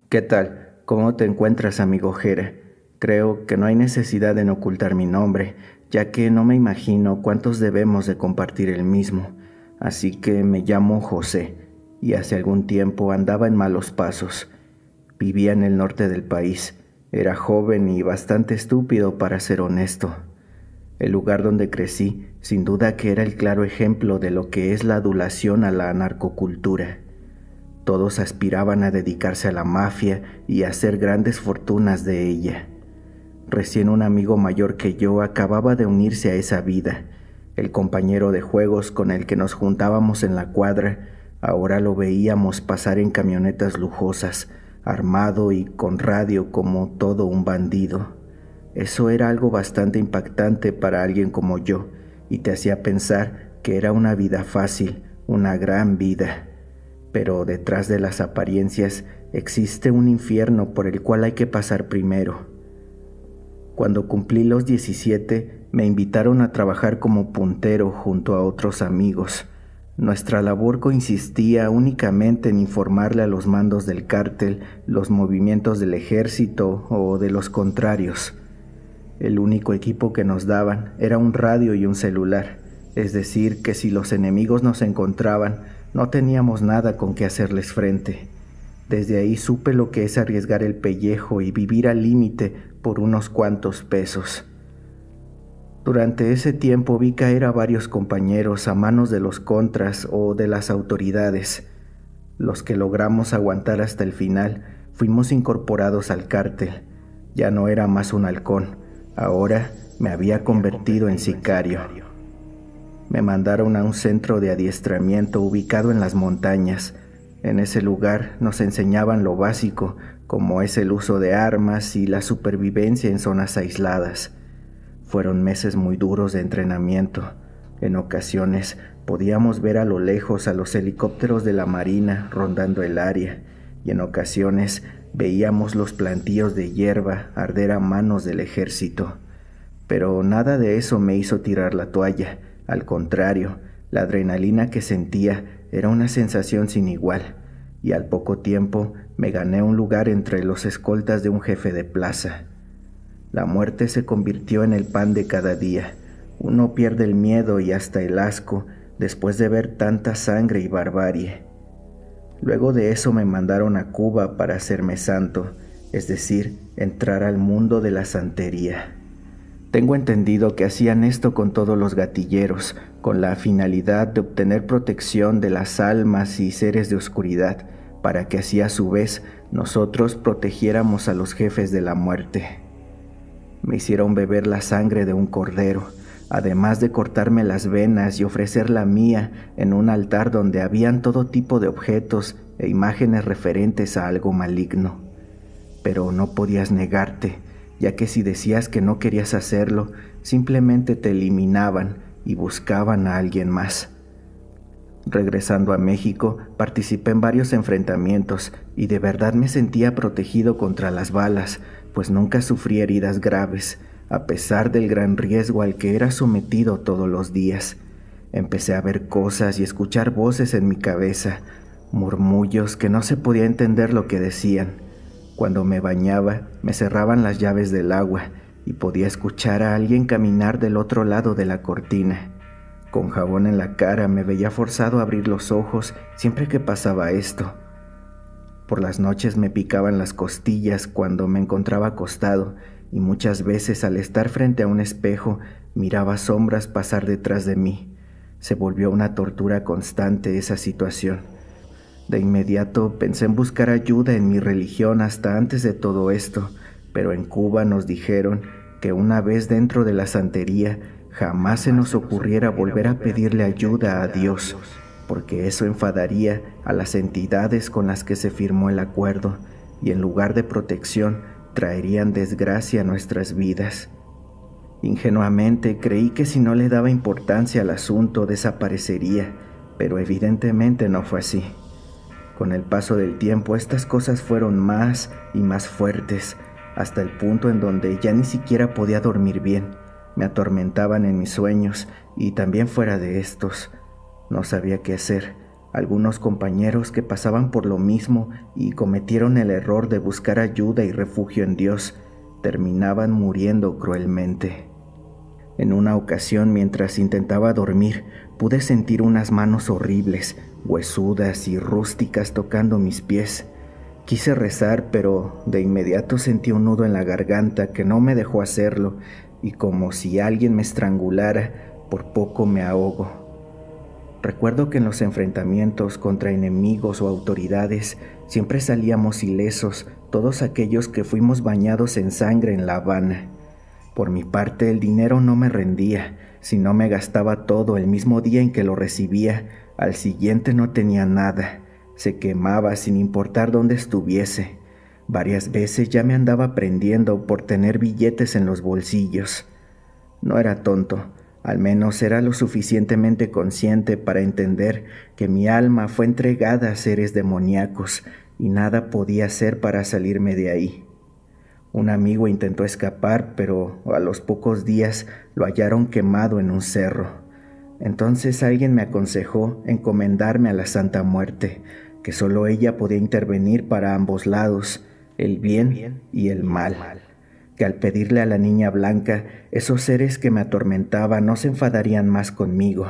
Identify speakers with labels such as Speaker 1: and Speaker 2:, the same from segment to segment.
Speaker 1: ¿Qué tal? ¿Cómo te encuentras, amigo Jera? Creo que no hay necesidad en ocultar mi nombre, ya que no me imagino cuántos debemos de compartir el mismo. Así que me llamo José, y hace algún tiempo andaba en malos pasos. Vivía en el norte del país. Era joven y bastante estúpido, para ser honesto. El lugar donde crecí, sin duda que era el claro ejemplo de lo que es la adulación a la narcocultura. Todos aspiraban a dedicarse a la mafia y a hacer grandes fortunas de ella. Recién un amigo mayor que yo acababa de unirse a esa vida. El compañero de juegos con el que nos juntábamos en la cuadra, ahora lo veíamos pasar en camionetas lujosas, armado y con radio como todo un bandido. Eso era algo bastante impactante para alguien como yo, y te hacía pensar que era una vida fácil, una gran vida. Pero detrás de las apariencias existe un infierno por el cual hay que pasar primero. Cuando cumplí los 17, me invitaron a trabajar como puntero junto a otros amigos. Nuestra labor consistía únicamente en informarle a los mandos del cártel los movimientos del ejército o de los contrarios. El único equipo que nos daban era un radio y un celular, es decir, que si los enemigos nos encontraban, no teníamos nada con qué hacerles frente. Desde ahí supe lo que es arriesgar el pellejo y vivir al límite por unos cuantos pesos. Durante ese tiempo vi caer a varios compañeros a manos de los contras o de las autoridades. Los que logramos aguantar hasta el final fuimos incorporados al cártel. Ya no era más un halcón, ahora me había convertido en sicario. Me mandaron a un centro de adiestramiento ubicado en las montañas. En ese lugar nos enseñaban lo básico, como es el uso de armas y la supervivencia en zonas aisladas. Fueron meses muy duros de entrenamiento. En ocasiones podíamos ver a lo lejos a los helicópteros de la Marina rondando el área, y en ocasiones veíamos los plantíos de hierba arder a manos del ejército. Pero nada de eso me hizo tirar la toalla. Al contrario, la adrenalina que sentía era una sensación sin igual, y al poco tiempo me gané un lugar entre los escoltas de un jefe de plaza. La muerte se convirtió en el pan de cada día. Uno pierde el miedo y hasta el asco después de ver tanta sangre y barbarie. Luego de eso me mandaron a Cuba para hacerme santo, es decir, entrar al mundo de la santería. Tengo entendido que hacían esto con todos los gatilleros, con la finalidad de obtener protección de las almas y seres de oscuridad, para que así a su vez nosotros protegiéramos a los jefes de la muerte. Me hicieron beber la sangre de un cordero, además de cortarme las venas y ofrecer la mía en un altar donde habían todo tipo de objetos e imágenes referentes a algo maligno. Pero no podías negarte, ya que si decías que no querías hacerlo, simplemente te eliminaban y buscaban a alguien más. Regresando a México, participé en varios enfrentamientos y de verdad me sentía protegido contra las balas, pues nunca sufrí heridas graves, a pesar del gran riesgo al que era sometido todos los días. Empecé a ver cosas y escuchar voces en mi cabeza, murmullos que no se podía entender lo que decían. Cuando me bañaba, me cerraban las llaves del agua y podía escuchar a alguien caminar del otro lado de la cortina. Con jabón en la cara me veía forzado a abrir los ojos siempre que pasaba esto. Por las noches me picaban las costillas cuando me encontraba acostado, y muchas veces al estar frente a un espejo miraba sombras pasar detrás de mí. Se volvió una tortura constante esa situación. De inmediato pensé en buscar ayuda en mi religión hasta antes de todo esto, pero en Cuba nos dijeron que una vez dentro de la santería jamás se nos ocurriera volver a pedirle ayuda a Dios, porque eso enfadaría a las entidades con las que se firmó el acuerdo, y en lugar de protección traerían desgracia a nuestras vidas. Ingenuamente creí que si no le daba importancia al asunto desaparecería, pero evidentemente no fue así. Con el paso del tiempo estas cosas fueron más y más fuertes, hasta el punto en donde ya ni siquiera podía dormir bien. Me atormentaban en mis sueños y también fuera de estos. No sabía qué hacer. Algunos compañeros que pasaban por lo mismo y cometieron el error de buscar ayuda y refugio en Dios, terminaban muriendo cruelmente. En una ocasión, mientras intentaba dormir, pude sentir unas manos horribles, huesudas y rústicas tocando mis pies. Quise rezar, pero de inmediato sentí un nudo en la garganta que no me dejó hacerlo, y como si alguien me estrangulara, por poco me ahogo. Recuerdo que en los enfrentamientos contra enemigos o autoridades siempre salíamos ilesos todos aquellos que fuimos bañados en sangre en La Habana. Por mi parte, el dinero no me rendía. Si no me gastaba todo el mismo día en que lo recibía, al siguiente no tenía nada. Se quemaba sin importar dónde estuviese. Varias veces ya me andaba prendiendo por tener billetes en los bolsillos. No era tonto. Al menos era lo suficientemente consciente para entender que mi alma fue entregada a seres demoníacos y nada podía hacer para salirme de ahí. Un amigo intentó escapar, pero a los pocos días lo hallaron quemado en un cerro. Entonces alguien me aconsejó encomendarme a la Santa Muerte, que solo ella podía intervenir para ambos lados, el bien y el mal. Que al pedirle a la niña blanca, esos seres que me atormentaban no se enfadarían más conmigo,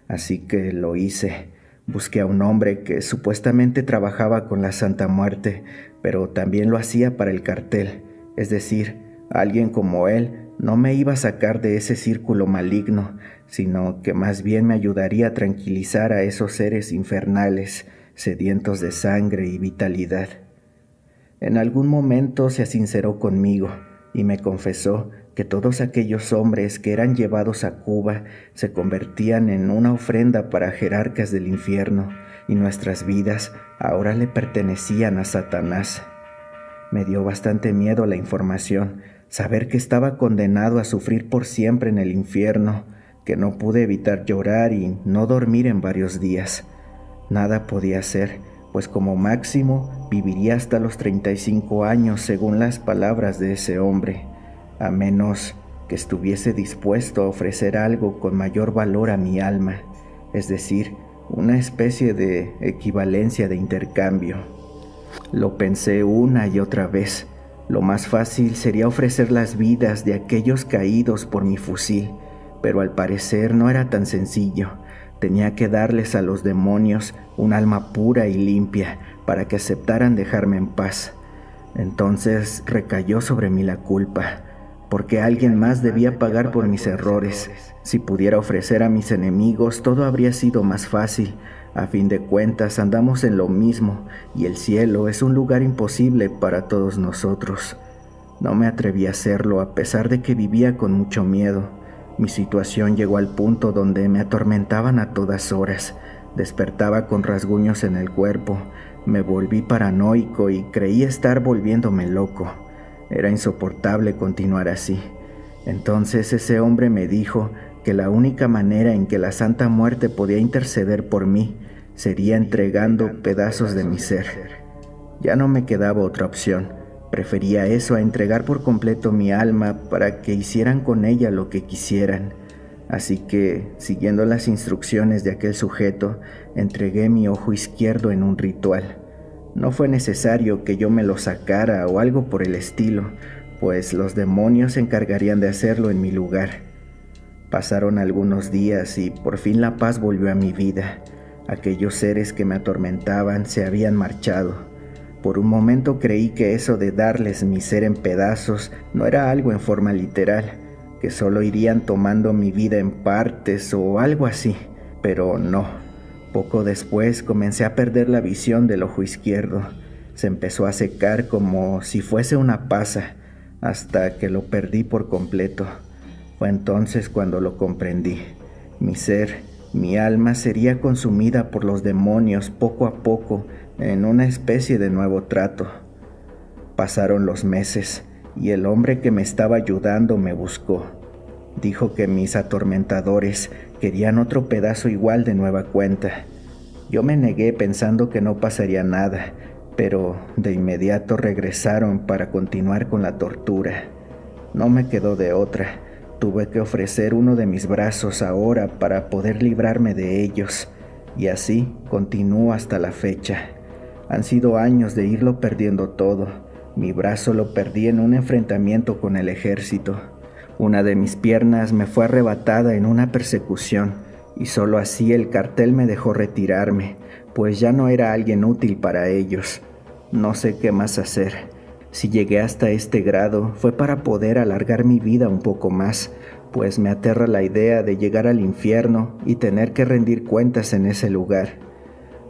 Speaker 1: así que lo hice. Busqué a un hombre que supuestamente trabajaba con la Santa Muerte, pero también lo hacía para el cartel, es decir, alguien como él no me iba a sacar de ese círculo maligno, sino que más bien me ayudaría a tranquilizar a esos seres infernales, sedientos de sangre y vitalidad. En algún momento se sinceró conmigo, y me confesó que todos aquellos hombres que eran llevados a Cuba se convertían en una ofrenda para jerarcas del infierno, y nuestras vidas ahora le pertenecían a Satanás. Me dio bastante miedo la información, saber que estaba condenado a sufrir por siempre en el infierno, que no pude evitar llorar y no dormir en varios días. Nada podía hacer, pues como máximo viviría hasta los 35 años según las palabras de ese hombre, a menos que estuviese dispuesto a ofrecer algo con mayor valor a mi alma, es decir, una especie de equivalencia de intercambio. Lo pensé una y otra vez. Lo más fácil sería ofrecer las vidas de aquellos caídos por mi fusil, pero al parecer no era tan sencillo. Tenía que darles a los demonios un alma pura y limpia para que aceptaran dejarme en paz. Entonces recayó sobre mí la culpa, porque alguien más debía pagar por mis errores. Si pudiera ofrecer a mis enemigos, todo habría sido más fácil. A fin de cuentas, andamos en lo mismo, y el cielo es un lugar imposible para todos nosotros. No me atreví a hacerlo a pesar de que vivía con mucho miedo. Mi situación llegó al punto donde me atormentaban a todas horas. Despertaba con rasguños en el cuerpo. Me volví paranoico y creí estar volviéndome loco. Era insoportable continuar así. Entonces ese hombre me dijo que la única manera en que la Santa Muerte podía interceder por mí sería entregando pedazos de mi ser. Ya no me quedaba otra opción. Prefería eso a entregar por completo mi alma para que hicieran con ella lo que quisieran. Así que, siguiendo las instrucciones de aquel sujeto, entregué mi ojo izquierdo en un ritual. No fue necesario que yo me lo sacara o algo por el estilo, pues los demonios se encargarían de hacerlo en mi lugar. Pasaron algunos días y por fin la paz volvió a mi vida. Aquellos seres que me atormentaban se habían marchado. Por un momento creí que eso de darles mi ser en pedazos no era algo en forma literal, que solo irían tomando mi vida en partes o algo así, pero no. Poco después comencé a perder la visión del ojo izquierdo. Se empezó a secar como si fuese una pasa, hasta que lo perdí por completo. Fue entonces cuando lo comprendí. Mi ser, mi alma sería consumida por los demonios poco a poco, en una especie de nuevo trato. Pasaron los meses y el hombre que me estaba ayudando me buscó. Dijo que mis atormentadores querían otro pedazo igual de nueva cuenta. Yo me negué pensando que no pasaría nada, pero de inmediato regresaron para continuar con la tortura. No me quedó de otra. Tuve que ofrecer uno de mis brazos ahora para poder librarme de ellos. y así continúo hasta la fecha. Han sido años de irlo perdiendo todo. Mi brazo lo perdí en un enfrentamiento con el ejército. Una de mis piernas me fue arrebatada en una persecución y solo así el cartel me dejó retirarme, pues ya no era alguien útil para ellos. No sé qué más hacer. Si llegué hasta este grado fue para poder alargar mi vida un poco más, pues me aterra la idea de llegar al infierno y tener que rendir cuentas en ese lugar.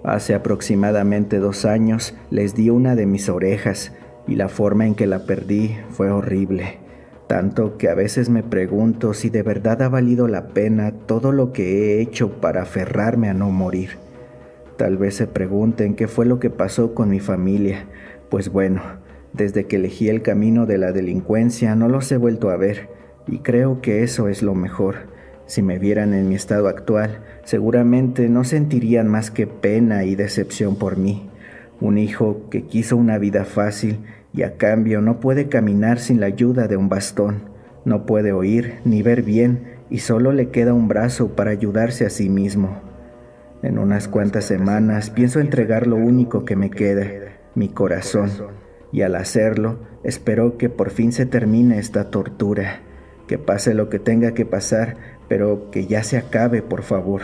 Speaker 1: Hace aproximadamente 2 años les di una de mis orejas y la forma en que la perdí fue horrible, tanto que a veces me pregunto si de verdad ha valido la pena todo lo que he hecho para aferrarme a no morir. Tal vez se pregunten qué fue lo que pasó con mi familia, pues bueno, desde que elegí el camino de la delincuencia no los he vuelto a ver, y creo que eso es lo mejor. Si me vieran en mi estado actual, seguramente no sentirían más que pena y decepción por mí. Un hijo que quiso una vida fácil y a cambio no puede caminar sin la ayuda de un bastón, no puede oír ni ver bien y solo le queda un brazo para ayudarse a sí mismo. En unas cuantas semanas pienso entregar lo único que me queda, mi corazón, y al hacerlo espero que por fin se termine esta tortura, que pase lo que tenga que pasar, pero que ya se acabe, por favor.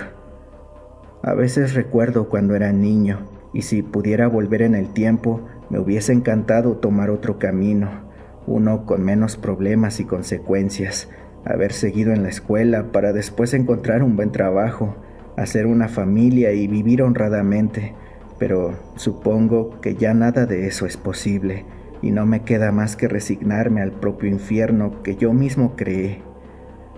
Speaker 1: A veces recuerdo cuando era niño, y si pudiera volver en el tiempo, me hubiese encantado tomar otro camino, uno con menos problemas y consecuencias, haber seguido en la escuela para después encontrar un buen trabajo, hacer una familia y vivir honradamente, pero supongo que ya nada de eso es posible, y no me queda más que resignarme al propio infierno que yo mismo creé.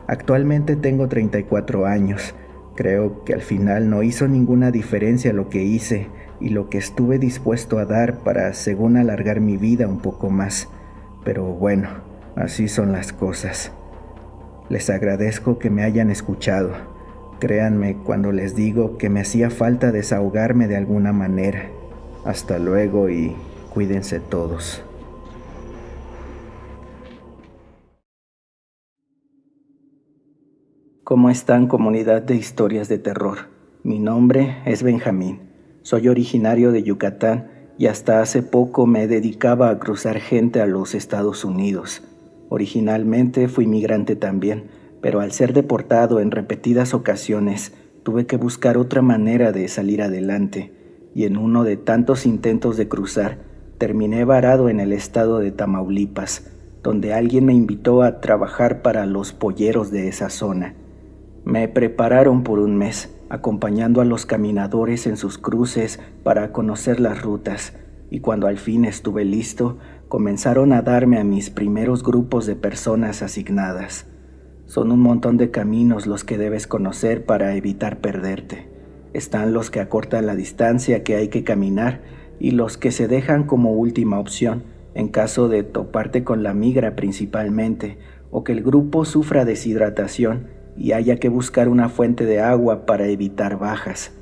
Speaker 1: Actualmente tengo 34 años. Creo que al final no hizo ninguna diferencia lo que hice y lo que estuve dispuesto a dar para, según, alargar mi vida un poco más. Pero bueno, así son las cosas. Les agradezco que me hayan escuchado. Créanme cuando les digo que me hacía falta desahogarme de alguna manera. Hasta luego y cuídense todos. ¿Cómo están, comunidad de historias de terror? Mi nombre es Benjamín. Soy originario de Yucatán y hasta hace poco me dedicaba a cruzar gente a los Estados Unidos. Originalmente fui migrante también, pero al ser deportado en repetidas ocasiones, tuve que buscar otra manera de salir adelante, y en uno de tantos intentos de cruzar, terminé varado en el estado de Tamaulipas, donde alguien me invitó a trabajar para los polleros de esa zona. Me prepararon por un mes, acompañando a los caminadores en sus cruces para conocer las rutas, y cuando al fin estuve listo, comenzaron a darme a mis primeros grupos de personas asignadas. Son un montón de caminos los que debes conocer para evitar perderte. Están los que acortan la distancia que hay que caminar y los que se dejan como última opción en caso de toparte con la migra principalmente, o que el grupo sufra deshidratación y haya que buscar una fuente de agua para evitar bajas.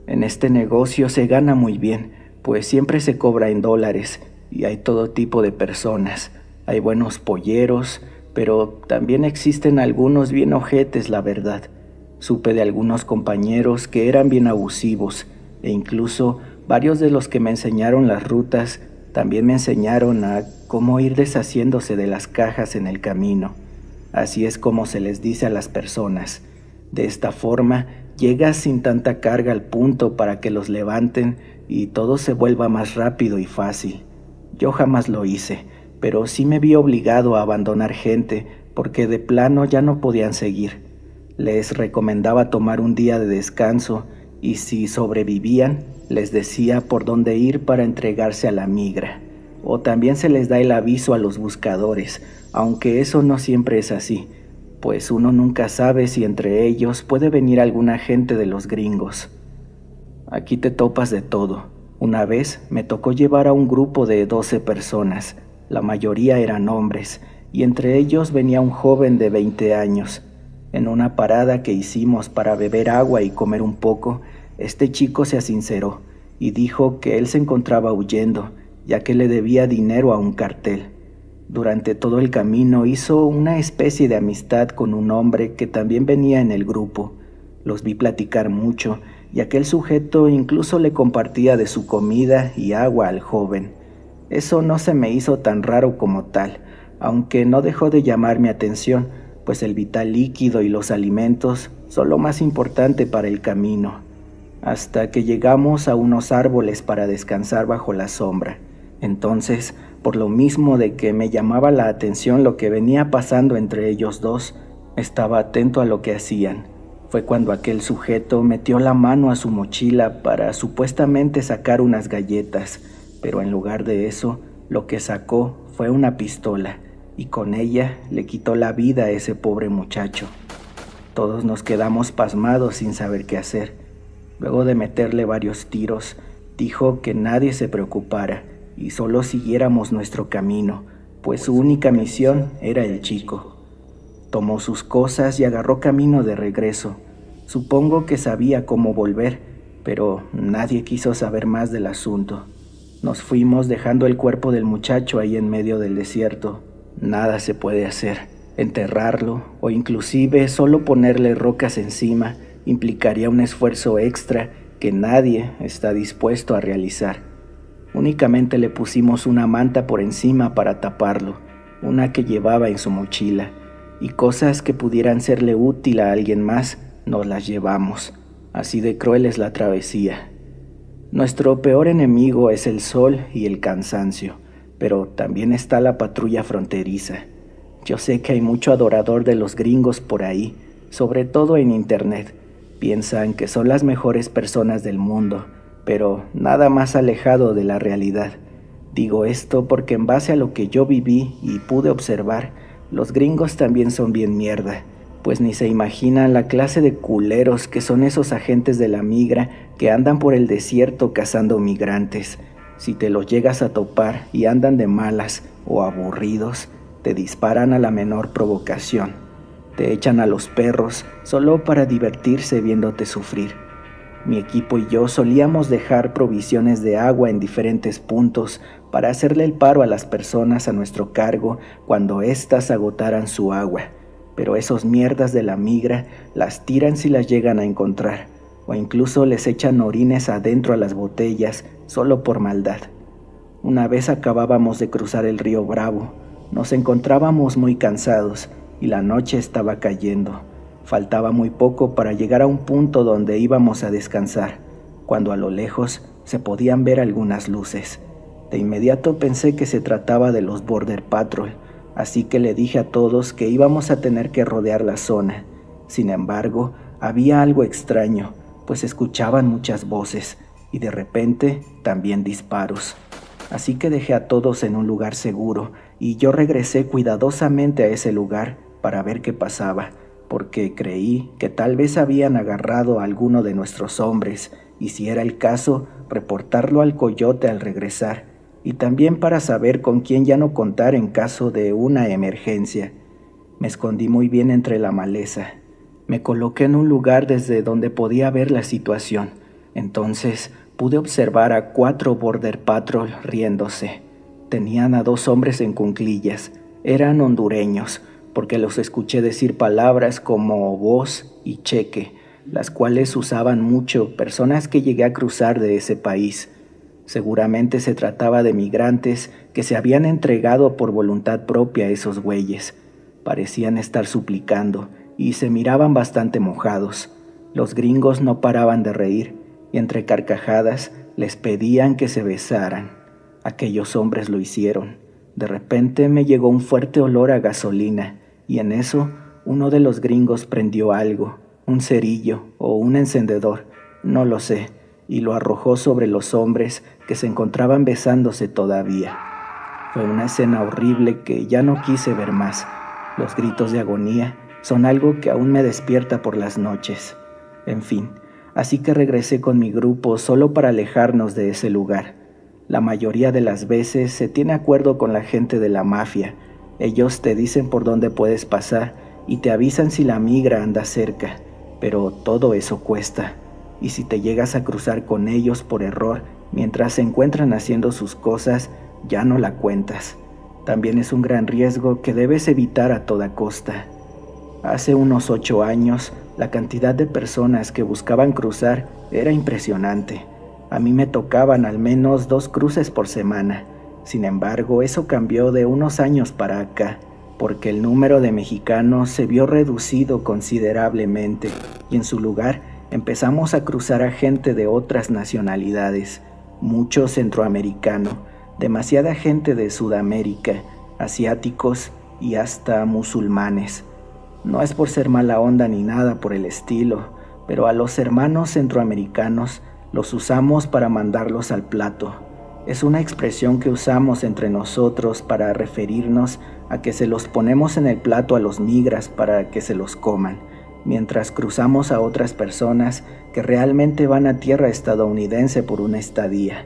Speaker 1: En este negocio se gana muy bien, pues siempre se cobra en dólares y hay todo tipo de personas. Hay buenos polleros, pero también existen algunos bien ojetes, la verdad. Supe de algunos compañeros que eran bien abusivos e incluso varios de los que me enseñaron las rutas también me enseñaron a cómo ir deshaciéndose de las cajas en el camino. Así es como se les dice a las personas. De esta forma, llegas sin tanta carga al punto para que los levanten y todo se vuelva más rápido y fácil. Yo jamás lo hice, pero sí me vi obligado a abandonar gente porque de plano ya no podían seguir. Les recomendaba tomar un día de descanso y si sobrevivían, les decía por dónde ir para entregarse a la migra. O también se les da el aviso a los buscadores, aunque eso no siempre es así, pues uno nunca sabe si entre ellos puede venir alguna gente de los gringos. Aquí te topas de todo. Una vez me tocó llevar a un grupo de 12 personas, la mayoría eran hombres, y entre ellos venía un joven de 20 años. En una parada que hicimos para beber agua y comer un poco, este chico se asinceró y dijo que él se encontraba huyendo, ya que le debía dinero a un cartel. Durante todo el camino hizo una especie de amistad con un hombre que también venía en el grupo. Los vi platicar mucho y aquel sujeto incluso le compartía de su comida y agua al joven. Eso no se me hizo tan raro como tal, aunque no dejó de llamar mi atención, pues el vital líquido y los alimentos son lo más importante para el camino, hasta que llegamos a unos árboles para descansar bajo la sombra. Entonces, por lo mismo de que me llamaba la atención lo que venía pasando entre ellos dos, estaba atento a lo que hacían. Fue cuando aquel sujeto metió la mano a su mochila para supuestamente sacar unas galletas, pero en lugar de eso, lo que sacó fue una pistola, y con ella le quitó la vida a ese pobre muchacho. Todos nos quedamos pasmados sin saber qué hacer. Luego de meterle varios tiros, dijo que nadie se preocupara y solo siguiéramos nuestro camino, pues su única misión era el chico. Tomó sus cosas y agarró camino de regreso. Supongo que sabía cómo volver, pero nadie quiso saber más del asunto. Nos fuimos dejando el cuerpo del muchacho ahí en medio del desierto. Nada se puede hacer. Enterrarlo o inclusive solo ponerle rocas encima implicaría un esfuerzo extra que nadie está dispuesto a realizar. Únicamente le pusimos una manta por encima para taparlo, una que llevaba en su mochila, y cosas que pudieran serle útil a alguien más nos las llevamos. Así de cruel es la travesía. Nuestro peor enemigo es el sol y el cansancio, pero también está la patrulla fronteriza. Yo sé que hay mucho adorador de los gringos por ahí, sobre todo en internet. Piensan que son las mejores personas del mundo, pero nada más alejado de la realidad. Digo esto porque en base a lo que yo viví y pude observar, los gringos también son bien mierda, pues ni se imaginan la clase de culeros que son esos agentes de la migra que andan por el desierto cazando migrantes. Si te los llegas a topar y andan de malas o aburridos, te disparan a la menor provocación. Te echan a los perros solo para divertirse viéndote sufrir. Mi equipo y yo solíamos dejar provisiones de agua en diferentes puntos para hacerle el paro a las personas a nuestro cargo cuando éstas agotaran su agua, pero esos mierdas de la migra las tiran si las llegan a encontrar, o incluso les echan orines adentro a las botellas solo por maldad. Una vez acabábamos de cruzar el río Bravo, nos encontrábamos muy cansados y la noche estaba cayendo. Faltaba muy poco para llegar a un punto donde íbamos a descansar, cuando a lo lejos se podían ver algunas luces. De inmediato pensé que se trataba de los Border Patrol, así que le dije a todos que íbamos a tener que rodear la zona. Sin embargo, había algo extraño, pues escuchaban muchas voces y de repente también disparos. Así que dejé a todos en un lugar seguro y yo regresé cuidadosamente a ese lugar para ver qué pasaba, porque creí que tal vez habían agarrado a alguno de nuestros hombres y si era el caso, reportarlo al coyote al regresar, y también para saber con quién ya no contar en caso de una emergencia. Me escondí muy bien entre la maleza. Me coloqué en un lugar desde donde podía ver la situación. Entonces pude observar a 4 Border Patrol riéndose. Tenían a 2 hombres en cuclillas. Eran hondureños, porque los escuché decir palabras como vos y cheque, las cuales usaban mucho personas que llegué a cruzar de ese país. Seguramente se trataba de migrantes que se habían entregado por voluntad propia a esos güeyes. Parecían estar suplicando y se miraban bastante mojados. Los gringos no paraban de reír y entre carcajadas les pedían que se besaran. Aquellos hombres lo hicieron. De repente me llegó un fuerte olor a gasolina y en eso uno de los gringos prendió algo, un cerillo o un encendedor, no lo sé, y lo arrojó sobre los hombres que se encontraban besándose todavía. Fue una escena horrible que ya no quise ver más. Los gritos de agonía son algo que aún me despierta por las noches. En fin, así que regresé con mi grupo solo para alejarnos de ese lugar. La mayoría de las veces se tiene acuerdo con la gente de la mafia. Ellos te dicen por dónde puedes pasar y te avisan si la migra anda cerca, pero todo eso cuesta. Y si te llegas a cruzar con ellos por error mientras se encuentran haciendo sus cosas, ya no la cuentas. También es un gran riesgo que debes evitar a toda costa. Hace unos 8 años, la cantidad de personas que buscaban cruzar era impresionante. A mí me tocaban al menos 2 cruces por semana. Sin embargo, eso cambió de unos años para acá, porque el número de mexicanos se vio reducido considerablemente y en su lugar empezamos a cruzar a gente de otras nacionalidades, mucho centroamericano, demasiada gente de Sudamérica, asiáticos y hasta musulmanes. No es por ser mala onda ni nada por el estilo, pero a los hermanos centroamericanos los usamos para mandarlos al plato. Es una expresión que usamos entre nosotros para referirnos a que se los ponemos en el plato a los migras para que se los coman, mientras cruzamos a otras personas que realmente van a tierra estadounidense por una estadía,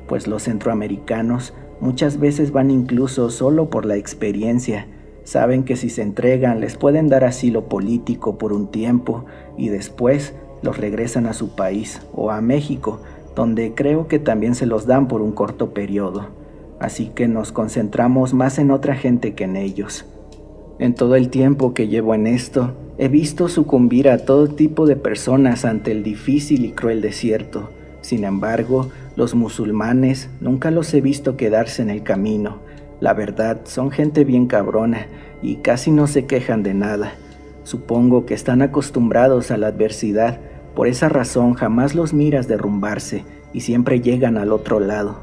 Speaker 1: pues los centroamericanos muchas veces van incluso solo por la experiencia. Saben que si se entregan les pueden dar asilo político por un tiempo y después los regresan a su país o a México, donde creo que también se los dan por un corto periodo. Así que nos concentramos más en otra gente que en ellos. En todo el tiempo que llevo en esto, he visto sucumbir a todo tipo de personas ante el difícil y cruel desierto. Sin embargo, los musulmanes nunca los he visto quedarse en el camino. La verdad, son gente bien cabrona y casi no se quejan de nada. Supongo que están acostumbrados a la adversidad, por esa razón jamás los miras derrumbarse y siempre llegan al otro lado.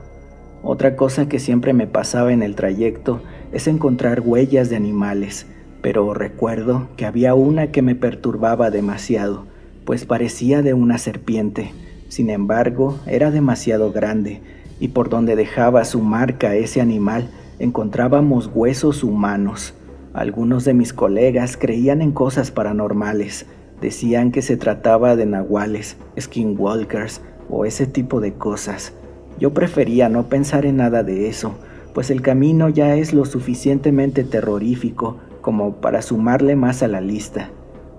Speaker 1: Otra cosa que siempre me pasaba en el trayecto es encontrar huellas de animales, pero recuerdo que había una que me perturbaba demasiado, pues parecía de una serpiente. Sin embargo, era demasiado grande, y por donde dejaba su marca ese animal, encontrábamos huesos humanos. Algunos de mis colegas creían en cosas paranormales. Decían que se trataba de nahuales, skinwalkers o ese tipo de cosas. Yo prefería no pensar en nada de eso, pues el camino ya es lo suficientemente terrorífico como para sumarle más a la lista.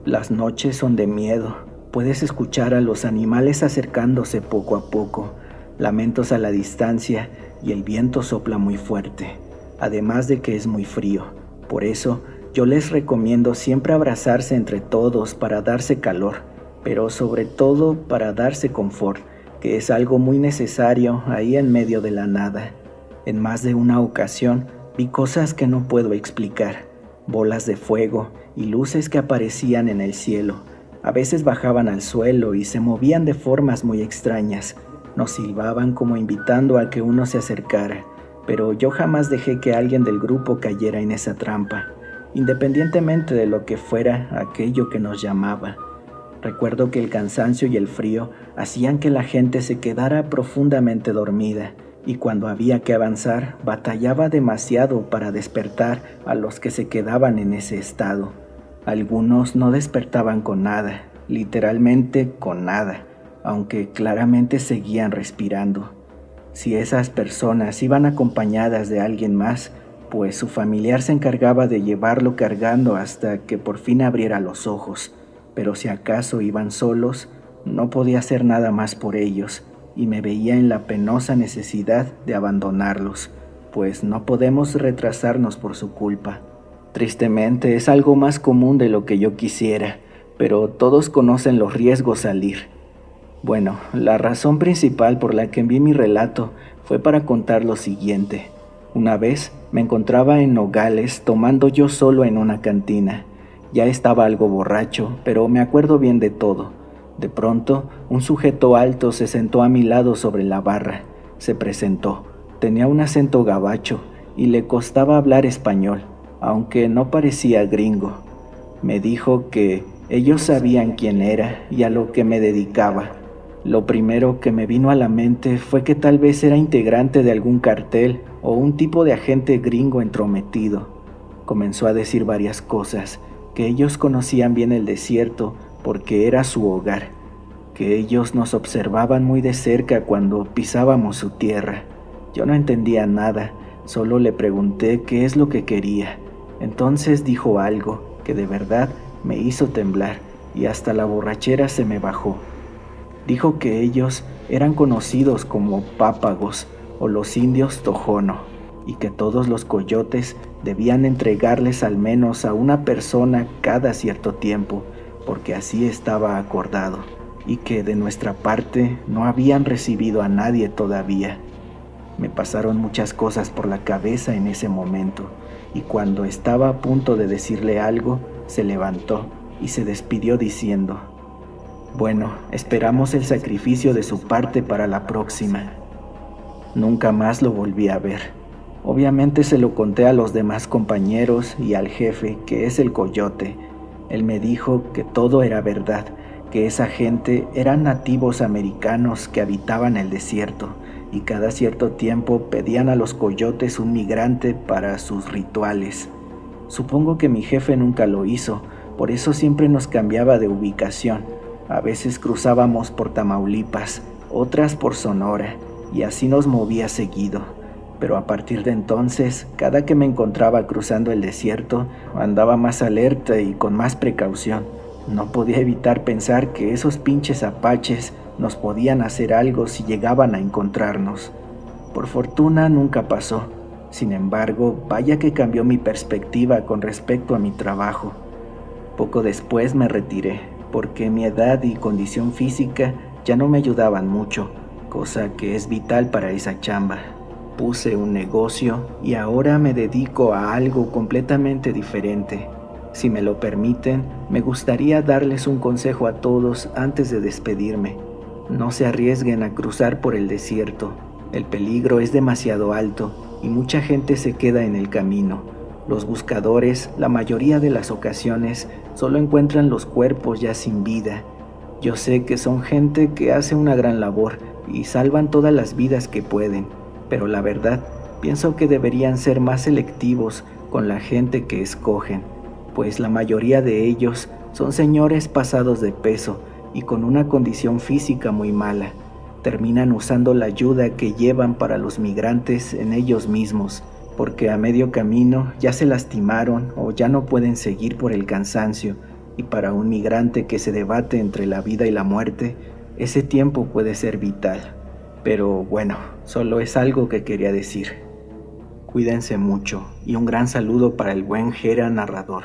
Speaker 1: Las noches son de miedo. Puedes escuchar a los animales acercándose poco a poco, lamentos a la distancia y el viento sopla muy fuerte, además de que es muy frío. Por eso, yo les recomiendo siempre abrazarse entre todos para darse calor, pero sobre todo para darse confort, que es algo muy necesario ahí en medio de la nada. En más de una ocasión vi cosas que no puedo explicar, bolas de fuego y luces que aparecían en el cielo. A veces bajaban al suelo y se movían de formas muy extrañas. Nos silbaban como invitando a que uno se acercara, pero yo jamás dejé que alguien del grupo cayera en esa trampa, independientemente de lo que fuera aquello que nos llamaba. Recuerdo que el cansancio y el frío hacían que la gente se quedara profundamente dormida, y cuando había que avanzar, batallaba demasiado para despertar a los que se quedaban en ese estado. Algunos no despertaban con nada, literalmente con nada, aunque claramente seguían respirando. Si esas personas iban acompañadas de alguien más, pues su familiar se encargaba de llevarlo cargando hasta que por fin abriera los ojos. Pero si acaso iban solos, no podía hacer nada más por ellos, y me veía en la penosa necesidad de abandonarlos, pues no podemos retrasarnos por su culpa. Tristemente es algo más común de lo que yo quisiera, pero todos conocen los riesgos al ir. Bueno, la razón principal por la que envié mi relato fue para contar lo siguiente. Una vez me encontraba en Nogales tomando yo solo en una cantina. Ya estaba algo borracho, pero me acuerdo bien de todo. De pronto, un sujeto alto se sentó a mi lado sobre la barra. Se presentó. Tenía un acento gabacho y le costaba hablar español, aunque no parecía gringo. Me dijo que ellos sabían quién era y a lo que me dedicaba. Lo primero que me vino a la mente fue que tal vez era integrante de algún cartel o un tipo de agente gringo entrometido. Comenzó a decir varias cosas, que ellos conocían bien el desierto porque era su hogar, que ellos nos observaban muy de cerca cuando pisábamos su tierra. Yo no entendía nada, solo le pregunté qué es lo que quería. Entonces dijo algo que de verdad me hizo temblar y hasta la borrachera se me bajó. Dijo que ellos eran conocidos como pápagos o los indios Tojono. y que todos los coyotes debían entregarles al menos a una persona cada cierto tiempo, porque así estaba acordado, y que de nuestra parte no habían recibido a nadie todavía. Me pasaron muchas cosas por la cabeza en ese momento, y cuando estaba a punto de decirle algo, se levantó y se despidió diciendo: «Bueno, esperamos el sacrificio de su parte para la próxima». Nunca más lo volví a ver. Obviamente se lo conté a los demás compañeros y al jefe, que es el coyote. Él me dijo que todo era verdad, que esa gente eran nativos americanos que habitaban el desierto y cada cierto tiempo pedían a los coyotes un migrante para sus rituales. Supongo que mi jefe nunca lo hizo, por eso siempre nos cambiaba de ubicación. A veces cruzábamos por Tamaulipas, otras por Sonora, y así nos movía seguido. Pero a partir de entonces, cada que me encontraba cruzando el desierto, andaba más alerta y con más precaución. No podía evitar pensar que esos pinches apaches nos podían hacer algo si llegaban a encontrarnos. Por fortuna nunca pasó. Sin embargo, vaya que cambió mi perspectiva con respecto a mi trabajo. Poco después me retiré, porque mi edad y condición física ya no me ayudaban mucho, cosa que es vital para esa chamba. Puse un negocio y ahora me dedico a algo completamente diferente. Si me lo permiten, me gustaría darles un consejo a todos antes de despedirme. No se arriesguen a cruzar por el desierto. El peligro es demasiado alto y mucha gente se queda en el camino. Los buscadores, la mayoría de las ocasiones, solo encuentran los cuerpos ya sin vida. Yo sé que son gente que hace una gran labor y salvan todas las vidas que pueden, pero la verdad, pienso que deberían ser más selectivos con la gente que escogen, pues la mayoría de ellos son señores pasados de peso y con una condición física muy mala. Terminan usando la ayuda que llevan para los migrantes en ellos mismos, porque a medio camino ya se lastimaron o ya no pueden seguir por el cansancio, y para un migrante que se debate entre la vida y la muerte, ese tiempo puede ser vital. Pero bueno, solo es algo que quería decir. Cuídense mucho y un gran saludo para el buen Jera narrador.